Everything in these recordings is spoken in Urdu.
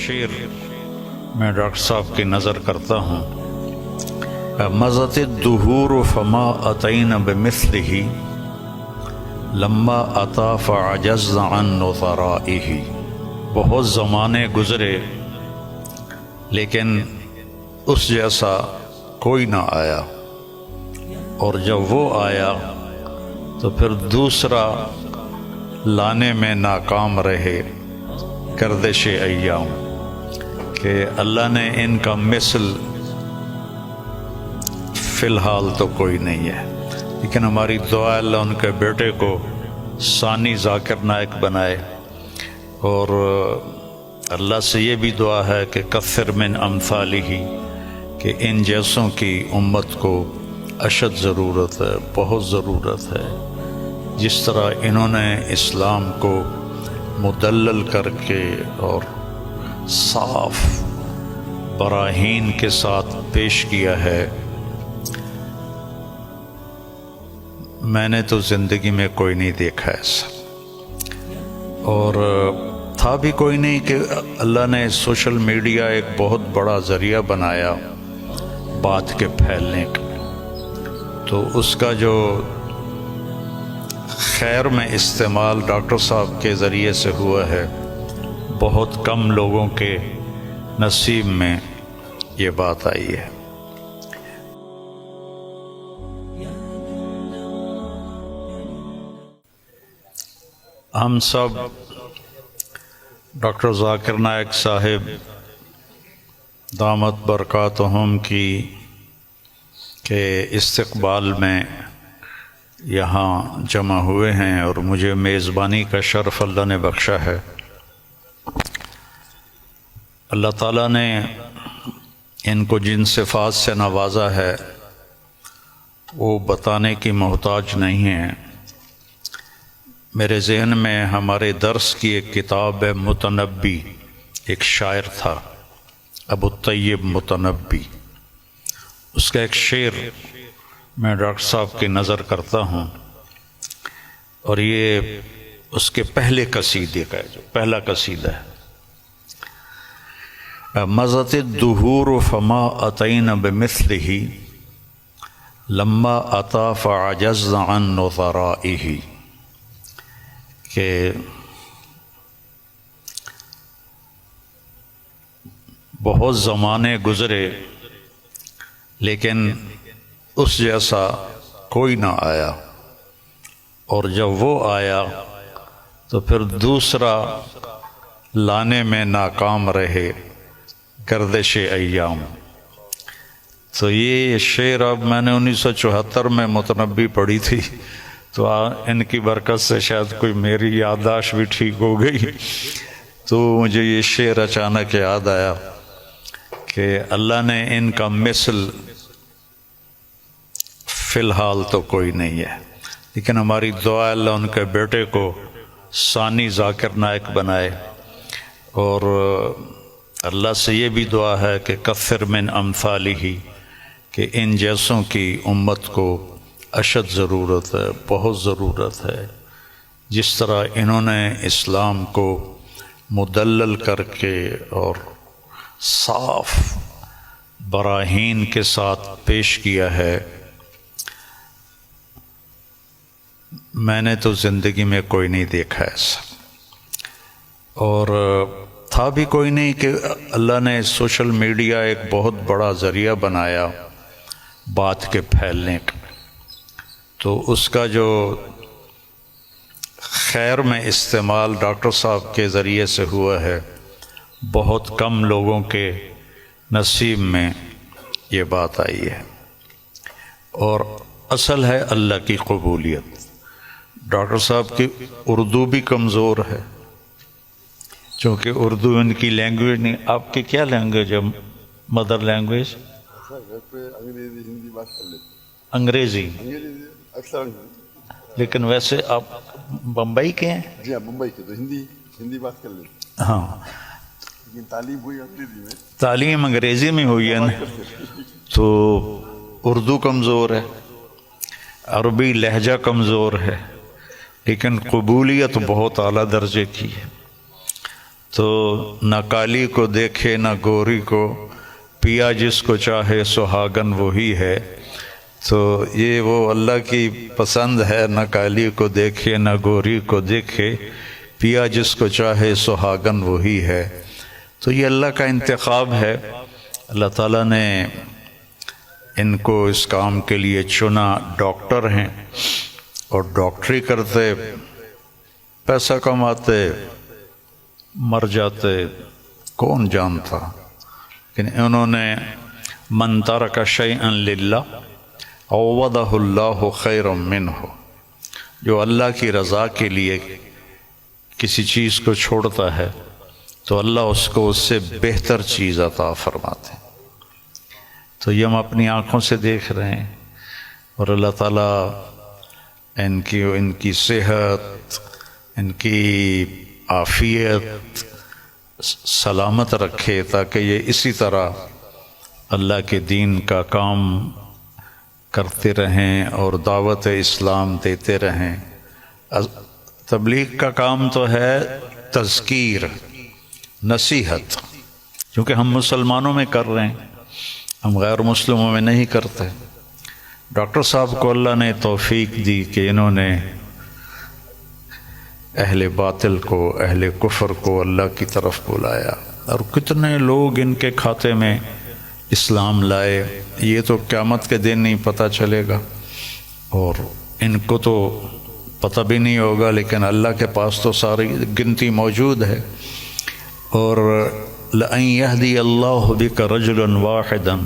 شعر میں ڈاکٹر صاحب کی نظر کرتا ہوں. مضت الدہور فما اتین بمثلہ لما اتا فعجزنا عن نظرائہ. بہت زمانے گزرے لیکن اس جیسا کوئی نہ آیا، اور جب وہ آیا تو پھر دوسرا لانے میں ناکام رہے. گردش ایام کہ اللہ نے ان کا مثل فی الحال تو کوئی نہیں ہے، لیکن ہماری دعا اللہ ان کے بیٹے کو ثانی ذاکر نائک بنائے، اور اللہ سے یہ بھی دعا ہے کہ کثر من امثالہ، کہ ان جیسوں کی امت کو اشد ضرورت ہے، بہت ضرورت ہے. جس طرح انہوں نے اسلام کو مدلل کر کے اور صاف براہین کے ساتھ پیش کیا ہے، میں نے تو زندگی میں کوئی نہیں دیکھا ایسا، اور تھا بھی کوئی نہیں کہ اللہ نے سوشل میڈیا ایک بہت بڑا ذریعہ بنایا بات کے پھیلنے کا. تو اس کا جو خیر میں استعمال ڈاکٹر صاحب کے ذریعے سے ہوا ہے، بہت کم لوگوں کے نصیب میں یہ بات آئی ہے. ہم سب ڈاکٹر ذاکر نائک صاحب دامت برکاتہم کی کے استقبال میں یہاں جمع ہوئے ہیں، اور مجھے میزبانی کا شرف اللہ نے بخشا ہے. اللہ تعالیٰ نے ان کو جن صفات سے نوازا ہے وہ بتانے کی محتاج نہیں ہے. میرے ذہن میں ہمارے درس کی ایک کتاب ہے متنبی، ایک شاعر تھا ابو الطیب متنبی. اس کا ایک شعر میں ڈاکٹر صاحب کی نظر کرتا ہوں، اور یہ اس کے پہلے قصیدے کا ہے، جو پہلا قصیدہ ہے. مضت الدہور فما اتین بمثلہ لما اتا فعجزنا عن نظرائہ. کہ بہت زمانے گزرے لیکن اس جیسا کوئی نہ آیا، اور جب وہ آیا تو پھر دوسرا لانے میں ناکام رہے. گردش ایام. تو یہ شعر اب میں نے 1974 میں متنبی پڑھی تھی، تو ان کی برکت سے شاید کوئی میری یادداشت بھی ٹھیک ہو گئی، تو مجھے یہ شعر اچانک یاد آیا کہ اللہ نے ان کا مثل فی الحال تو کوئی نہیں ہے، لیکن ہماری دعا اللہ ان کے بیٹے کو ثانی ذاکر نائک بنائے، اور اللہ سے یہ بھی دعا ہے کہ کثر من امثالہ، کہ ان جیسوں کی امت کو اشد ضرورت ہے، بہت ضرورت ہے. جس طرح انہوں نے اسلام کو مدلل کر کے اور صاف براہین کے ساتھ پیش کیا ہے، میں نے تو زندگی میں کوئی نہیں دیکھا ایسا، اور تھا بھی کوئی نہیں کہ اللہ نے سوشل میڈیا ایک بہت بڑا ذریعہ بنایا بات کے پھیلنے کا. تو اس کا جو خیر میں استعمال ڈاکٹر صاحب کے ذریعے سے ہوا ہے، بہت کم لوگوں کے نصیب میں یہ بات آئی ہے، اور اصل ہے اللہ کی قبولیت. ڈاکٹر صاحب کی اردو بھی کمزور ہے، چونکہ اردو ان کی لینگویج نہیں. آپ کی کیا لینگویج ہے مدر لینگویج؟ انگریزی. لیکن ویسے آپ بمبئی کے ہیں؟ جی ہاں بمبئی کے، تو ہندی بات کر لیتے. ہاں، لیکن تعلیم ہوئی انگریزی میں. تعلیم انگریزی میں ہوئی ہے نا، تو اردو کمزور ہے، عربی لہجہ کمزور ہے، لیکن قبولیت بہت اعلیٰ درجے کی ہے. تو نہ کالی کو دیکھے نہ گوری کو، پیا جس کو چاہے سہاگن وہی ہے۔ تو یہ وہ اللہ کی پسند ہے، نہ کالی کو دیکھے نہ گوری کو دیکھے، پیا جس کو چاہے سہاگن وہی ہے۔ تو یہ اللہ کا انتخاب ہے، اللہ تعالیٰ نے ان کو اس کام کے لیے چنا۔ ڈاکٹر ہیں اور ڈاکٹری کرتے، پیسہ کماتے، مر جاتے، کون جانتا، لیکن انہوں نے من ترک شیئا للہ عوضہ اللہ خیرا منہ، جو اللہ کی رضا کے لیے کسی چیز کو چھوڑتا ہے تو اللہ اس کو اس سے بہتر چیز عطا فرماتے ہیں۔ تو یہ ہم اپنی آنکھوں سے دیکھ رہے ہیں، اور اللہ تعالیٰ ان کی صحت، ان کی عافیت سلامت رکھے، تاکہ یہ اسی طرح اللہ کے دین کا کام کرتے رہیں اور دعوت اسلام دیتے رہیں۔ تبلیغ کا کام تو ہے تذکیر، نصیحت، کیونکہ ہم مسلمانوں میں کر رہے ہیں، ہم غیر مسلموں میں نہیں کرتے۔ ڈاکٹر صاحب کو اللہ نے توفیق دی کہ انہوں نے اہل باطل کو، اہل کفر کو اللہ کی طرف بلایا، اور کتنے لوگ ان کے کھاتے میں اسلام لائے، یہ تو قیامت کے دن نہیں پتہ چلے گا، اور ان کو تو پتہ بھی نہیں ہوگا، لیکن اللہ کے پاس تو ساری گنتی موجود ہے۔ اور لَأَن يَهْدِيَ اللَّهُ بِكَ رَجُلًا وَاحِدًا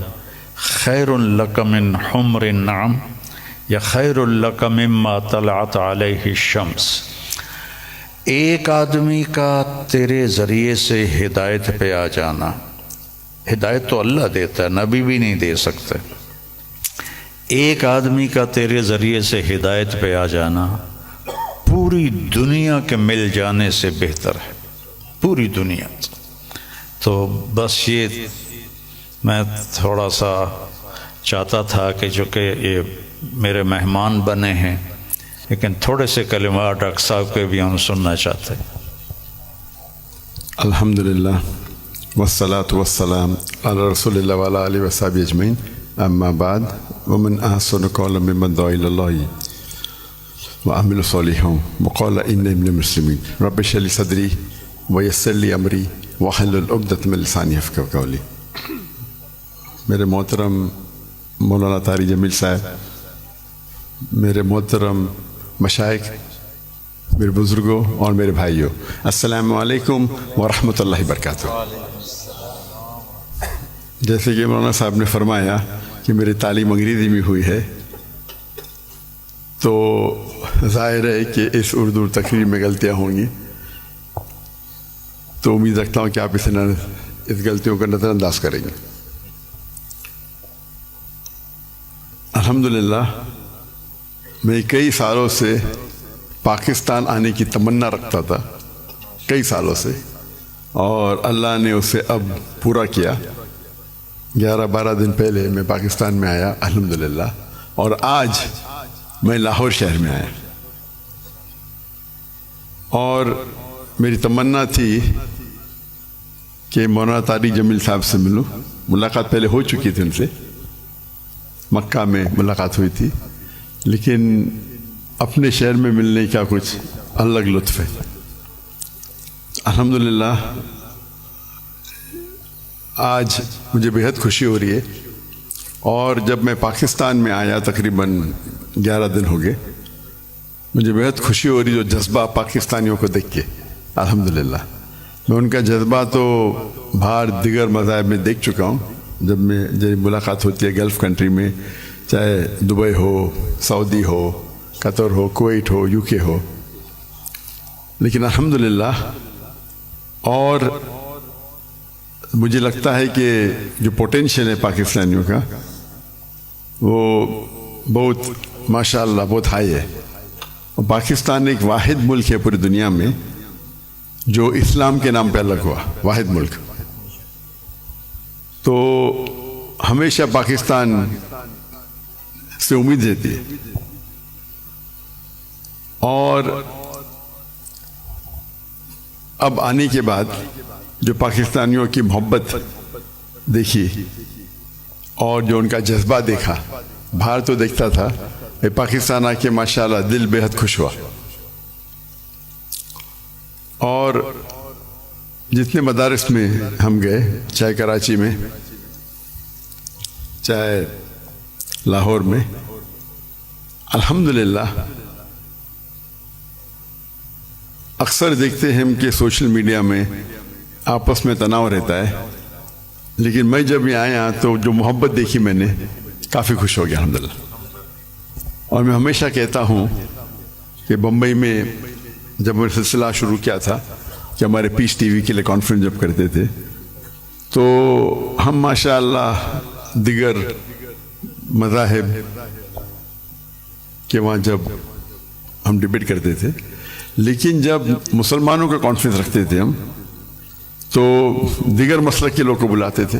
خَيْرٌ لَكَ مِنْ حُمْرِ النَّعَمِ یا خَيْرٌ لَكَ مِمَّا طَلَعَتْ عَلَيْهِ الشَّمْسُ، ایک آدمی کا تیرے ذریعے سے ہدایت پہ آ جانا، ہدایت تو اللہ دیتا ہے، نبی بھی نہیں دے سکتے، ایک آدمی کا تیرے ذریعے سے ہدایت پہ آ جانا پوری دنیا کے مل جانے سے بہتر ہے، پوری دنیا۔ تو بس یہ میں تھوڑا سا چاہتا تھا کہ جو کہ یہ میرے مہمان بنے ہیں، لیکن تھوڑے سے کلمات ڈاکٹر صاحب کے بھی ہم سننا چاہتے ہیں۔ الحمدللہ والصلاة والسلام علی رسول اللہ وعلی آلہ وصحبہ اجمعین، اما بعد، ومن احسن قولا ممن دعا الی اللہ وعمل صالحا وقال انی من المسلمین، رب اشرح لی صدری ویسر لی امری واحلل عقدۃ من لسانی یفقہوا قولی۔ میرے محترم مولانا طاری جمیل صاحب، میرے محترم مشائخ، میرے بزرگوں اور میرے بھائیوں، السلام علیکم ورحمۃ اللہ وبرکاتہ۔ جیسے کہ مولانا صاحب نے فرمایا کہ میری تعلیم انگریزی میں ہوئی ہے، تو ظاہر ہے کہ اس اردو تقریر میں غلطیاں ہوں گی، تو امید رکھتا ہوں کہ آپ اس غلطیوں کا نظر انداز کریں گے۔ الحمدللہ میں کئی سالوں سے پاکستان آنے کی تمنا رکھتا تھا، کئی سالوں سے، اور اللہ نے اسے اب پورا کیا۔ 11-12 دن پہلے میں پاکستان میں آیا الحمدللہ، اور آج میں لاہور شہر میں آیا، اور میری تمنا تھی کہ مولانا طاری جمیل صاحب سے ملوں۔ ملاقات پہلے ہو چکی تھی ان سے، مکہ میں ملاقات ہوئی تھی، لیکن اپنے شہر میں ملنے کا کچھ الگ لطف ہے۔ الحمدللہ آج مجھے بہت خوشی ہو رہی ہے، اور جب میں پاکستان میں آیا تقریباً 11 دن ہو گئے، مجھے بہت خوشی ہو رہی جو جذبہ پاکستانیوں کو دیکھ کے۔ الحمدللہ میں ان کا جذبہ تو باہر دیگر مذاہب میں دیکھ چکا ہوں، جب ملاقات ہوتی ہے گلف کنٹری میں، چاہے Dubai who, Saudi who, Qatar who, Kuwait who, you کے ہو، لیکن الحمدللہ، اور مجھے لگتا ہے کہ جو پوٹینشیل ہے پاکستانیوں کا وہ بہت ماشاءاللہ بہت ہائی ہے، اور پاکستان ایک واحد ملک ہے پوری دنیا میں جو اسلام کے نام پہ الگ ہوا، واحد ملک۔ تو ہمیشہ پاکستان سے امید رہتی ہے، اور اب آنے کے بعد جو پاکستانیوں کی محبت دیکھی اور جو ان کا جذبہ دیکھا، باہر تو دیکھتا تھا، پاکستان آ کے ماشاءاللہ دل بے حد خوش ہوا. اور جتنے مدارس میں ہم گئے، چاہے کراچی میں، چاہے لاہور میں، الحمدللہ اکثر دیکھتے ہیں ہم کہ سوشل میڈیا میں آپس میں تناؤ رہتا ہے، لیکن میں جب یہ آیا تو جو محبت دیکھی میں نے، کافی خوش ہو گیا الحمدللہ. اور میں ہمیشہ کہتا ہوں کہ بمبئی میں جب میں سلسلہ شروع کیا تھا کہ ہمارے پیس ٹی وی کے لیے کانفرنس جب کرتے تھے، تو ہم ماشاءاللہ دیگر مذاہب کے وہاں جب ہم ڈبیٹ کرتے تھے، لیکن جب مسلمانوں کا کانفرنس رکھتے تھے ہم، تو دیگر مسلک کے لوگ کو بلاتے تھے.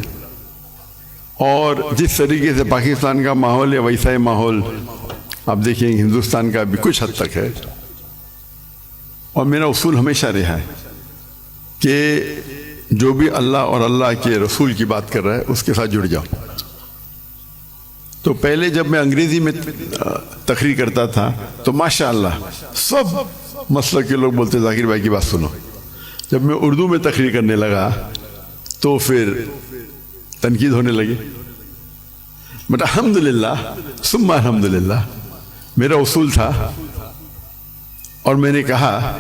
اور جس طریقے سے پاکستان کا ماحول ہے ویسا ہی ماحول آپ دیکھیں ہندوستان کا بھی کچھ حد تک ہے. اور میرا اصول ہمیشہ رہا ہے کہ جو بھی اللہ اور اللہ کے رسول کی بات کر رہا ہے اس کے ساتھ جڑ جاؤ. تو پہلے جب میں انگریزی میں تقریر کرتا تھا تو ماشاءاللہ سب مسلک کے لوگ بولتے ذاکر بھائی کی بات سنو. جب میں اردو میں تقریر کرنے لگا تو پھر تنقید ہونے لگی. بٹ الحمدللہ ثم الحمدللہ میرا اصول تھا، اور میں نے کہا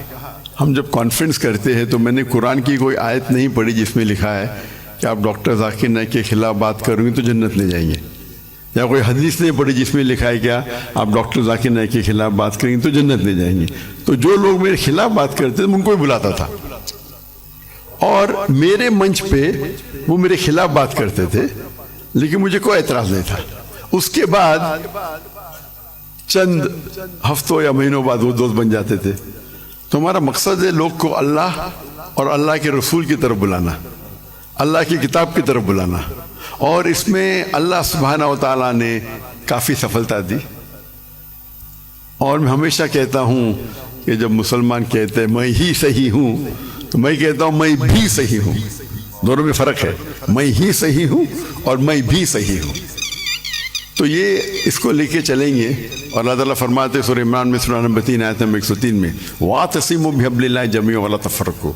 ہم جب کانفرنس کرتے ہیں تو میں نے قرآن کی کوئی آیت نہیں پڑھی جس میں لکھا ہے کہ آپ ڈاکٹر ذاکر نائک کے خلاف بات کریں گے تو جنت لے جائیں گے، یا کوئی حدیث نہیں پڑھی جس میں لکھا ہے کیا آپ ڈاکٹر ذاکر نائک کے خلاف بات کریں گے تو جنت لے جائیں گے. تو جو لوگ میرے خلاف بات کرتے تھے میں ان کو بھی بلاتا تھا، اور میرے منچ پہ وہ میرے خلاف بات کرتے تھے لیکن مجھے کوئی اعتراض نہیں تھا. اس کے بعد چند ہفتوں یا مہینوں بعد وہ دوست بن جاتے تھے. تو ہمارا مقصد ہے لوگ کو اللہ اور اللہ کے رسول کی طرف بلانا، اللہ کی کتاب کی طرف بلانا. اور اس میں اللہ سبحانہ و تعالیٰ نے کافی سفلتا دی. اور میں ہمیشہ کہتا ہوں کہ جب مسلمان کہتے ہیں میں ہی صحیح ہوں تو میں کہتا ہوں میں بھی صحیح ہوں. دونوں میں فرق ہے، میں ہی صحیح ہوں اور میں بھی صحیح ہوں. تو یہ اس کو لے کے چلیں گے. اور اللہ تعالیٰ فرماتے ہیں سورہ عمران میں سورہ نمبر 3 آیت نمبر 103 میں وَاعْتَصِمُوا بِحَبْلِ اللَّهِ جَمِيعًا وَلَا تَفَرَّقُوا،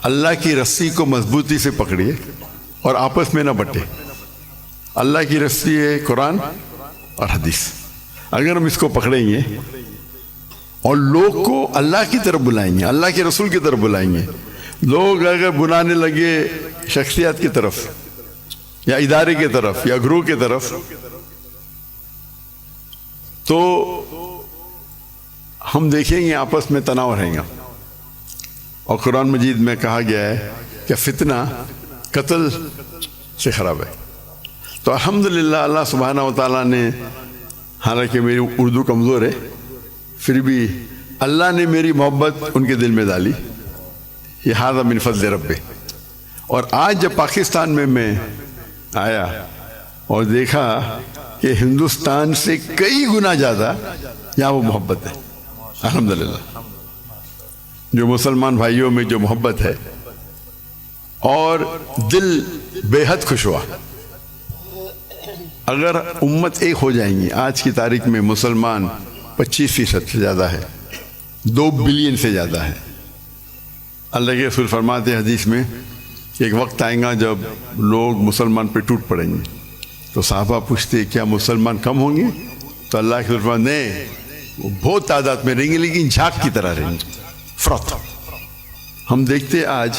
اللہ کی رسی کو مضبوطی سے پکڑیے اور آپس میں نہ بٹے. اللہ کی رسی ہے قرآن اور حدیث. اگر ہم اس کو پکڑیں گے اور لوگ کو اللہ کی طرف بلائیں گے، اللہ کے رسول کی طرف بلائیں گے، لوگ اگر بلانے لگے شخصیات کی طرف یا ادارے کی طرف یا گروہ کی طرف تو ہم دیکھیں گے آپس میں تناؤ رہیں گا. اور قرآن مجید میں کہا گیا ہے کہ فتنہ قتل سے خراب ہے. تو الحمدللہ اللہ سبحانہ و تعالیٰ نے، حالانکہ میری اردو کمزور ہے پھر بھی اللہ نے میری محبت ان کے دل میں ڈالی. یہ ھذا من فضل رب. اور آج جب پاکستان میں آیا اور دیکھا کہ ہندوستان سے کئی گنا زیادہ یہاں وہ محبت ہے الحمدللہ. جو مسلمان بھائیوں میں جو محبت ہے اور دل بے حد خوش ہوا. اگر امت ایک ہو جائیں گی، آج کی تاریخ میں مسلمان 25% سے زیادہ ہے، 2 بلین سے زیادہ ہے. اللہ کے رسول فرماتے ہیں حدیث میں کہ ایک وقت آئے گا جب لوگ مسلمان پہ ٹوٹ پڑیں گے. تو صحابہ پوچھتے کیا مسلمان کم ہوں گے؟ تو اللہ کے رسول فرماتے نہیں، وہ بہت تعداد میں رہیں گے لیکن جھاگ کی طرح رہیں گے. فرق ہم دیکھتے آج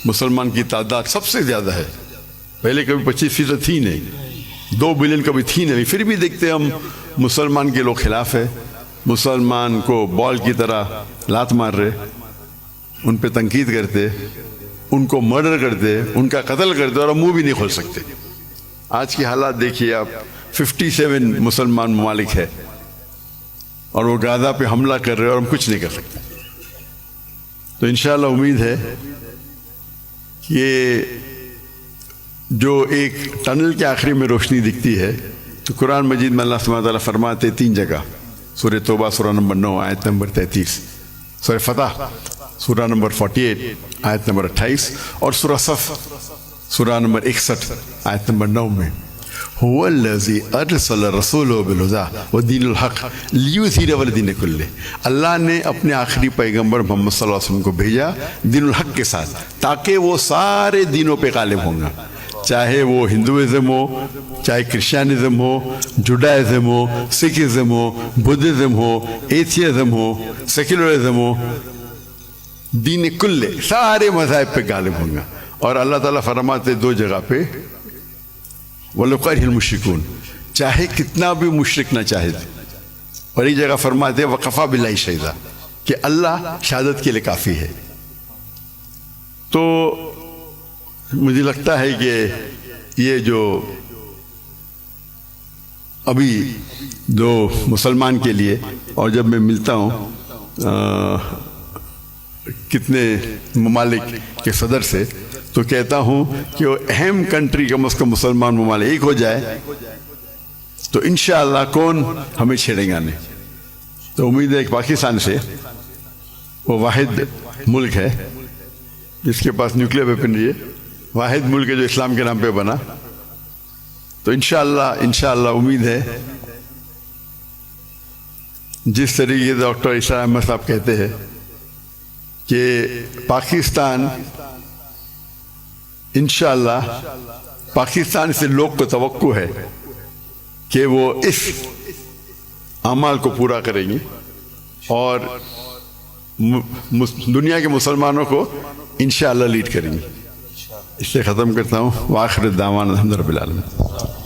مسلمان کی تعداد سب سے زیادہ ہے. پہلے کبھی 25% تھی نہیں، 2 بلین کبھی تھی نہیں. پھر بھی دیکھتے ہم مسلمان کے لوگ خلاف ہے، مسلمان کو بال کی طرح لات مار رہے، ان پہ تنقید کرتے، ان کو مرڈر کرتے، ان کا قتل کرتے، اور منہ بھی نہیں کھول سکتے. آج کی حالات دیکھیے آپ، 57 مسلمان ممالک ہے اور وہ غزہ پہ حملہ کر رہے اور ہم کچھ نہیں کر سکتے. تو انشاءاللہ امید ہے کہ جو ایک ٹنل کے آخری میں روشنی دکھتی ہے تو قرآن مجید میں اللہ سبحانہ وتعالیٰ فرماتے 3 جگہ، سورہ توبہ سورہ نمبر 9 آیت نمبر 33، سورہ فتح سورہ نمبر 48 آیت نمبر 28 اور سورہ صف سورہ نمبر 61 آیت نمبر 9 میں هو الذی ارسل رسولہ بالہدی ودین الحق لیظہرہ علی الدین کلہ، اللہ نے اپنے آخری پیغمبر محمد صلی اللہ علیہ وسلم کو بھیجا دین الحق کے ساتھ تاکہ وہ سارے دینوں پہ غالب ہوں گا، چاہے وہ ہندوازم ہو، چاہے کرسچینزم ہو، جوڈائزم ہو، سکھزم ہو، بدھزم ہو، ایتھیزم ہو، سیکولرزم ہو، دین کلے سارے مذاہب پہ غالب ہوں گا۔ اور اللہ تعالیٰ فرماتے دو جگہ پہ وَلَوْ كَرِهَ الْمُشْرِكُونَ، چاہے کتنا بھی مشرک نہ چاہے، اور ایک جگہ فرماتے وَكَفَى بِاللَّهِ شَهِيدًا کہ اللہ شہادت کے لیے کافی ہے۔ تو مجھے لگتا ہے کہ یہ جو ابھی جو مسلمان کے لیے، اور جب میں ملتا ہوں کتنے ممالک کے صدر سے تو کہتا ہوں کہ وہ اہم کنٹری کم از کم مسلمان ممالک ایک ہو جائے تو انشاءاللہ کون ہمیں چھیڑے گا نہیں۔ تو امید ہے کہ پاکستان سے وہ واحد ملک ہے جس کے پاس نیوکلیر ویپنری ہے، واحد ملک ہے جو اسلام کے نام پہ بنا، تو انشاءاللہ امید ہے جس طریقے سے ڈاکٹر اسرار احمد صاحب کہتے ہیں کہ پاکستان انشاءاللہ پاکستان سے لوگ کو توقع ہے کہ وہ اس اعمال کو پورا کریں گے اور دنیا کے مسلمانوں کو انشاءاللہ لیڈ کریں گے۔ اس سے ختم کرتا ہوں، وآخر الدعوانا الحمد للہ رب العالمین۔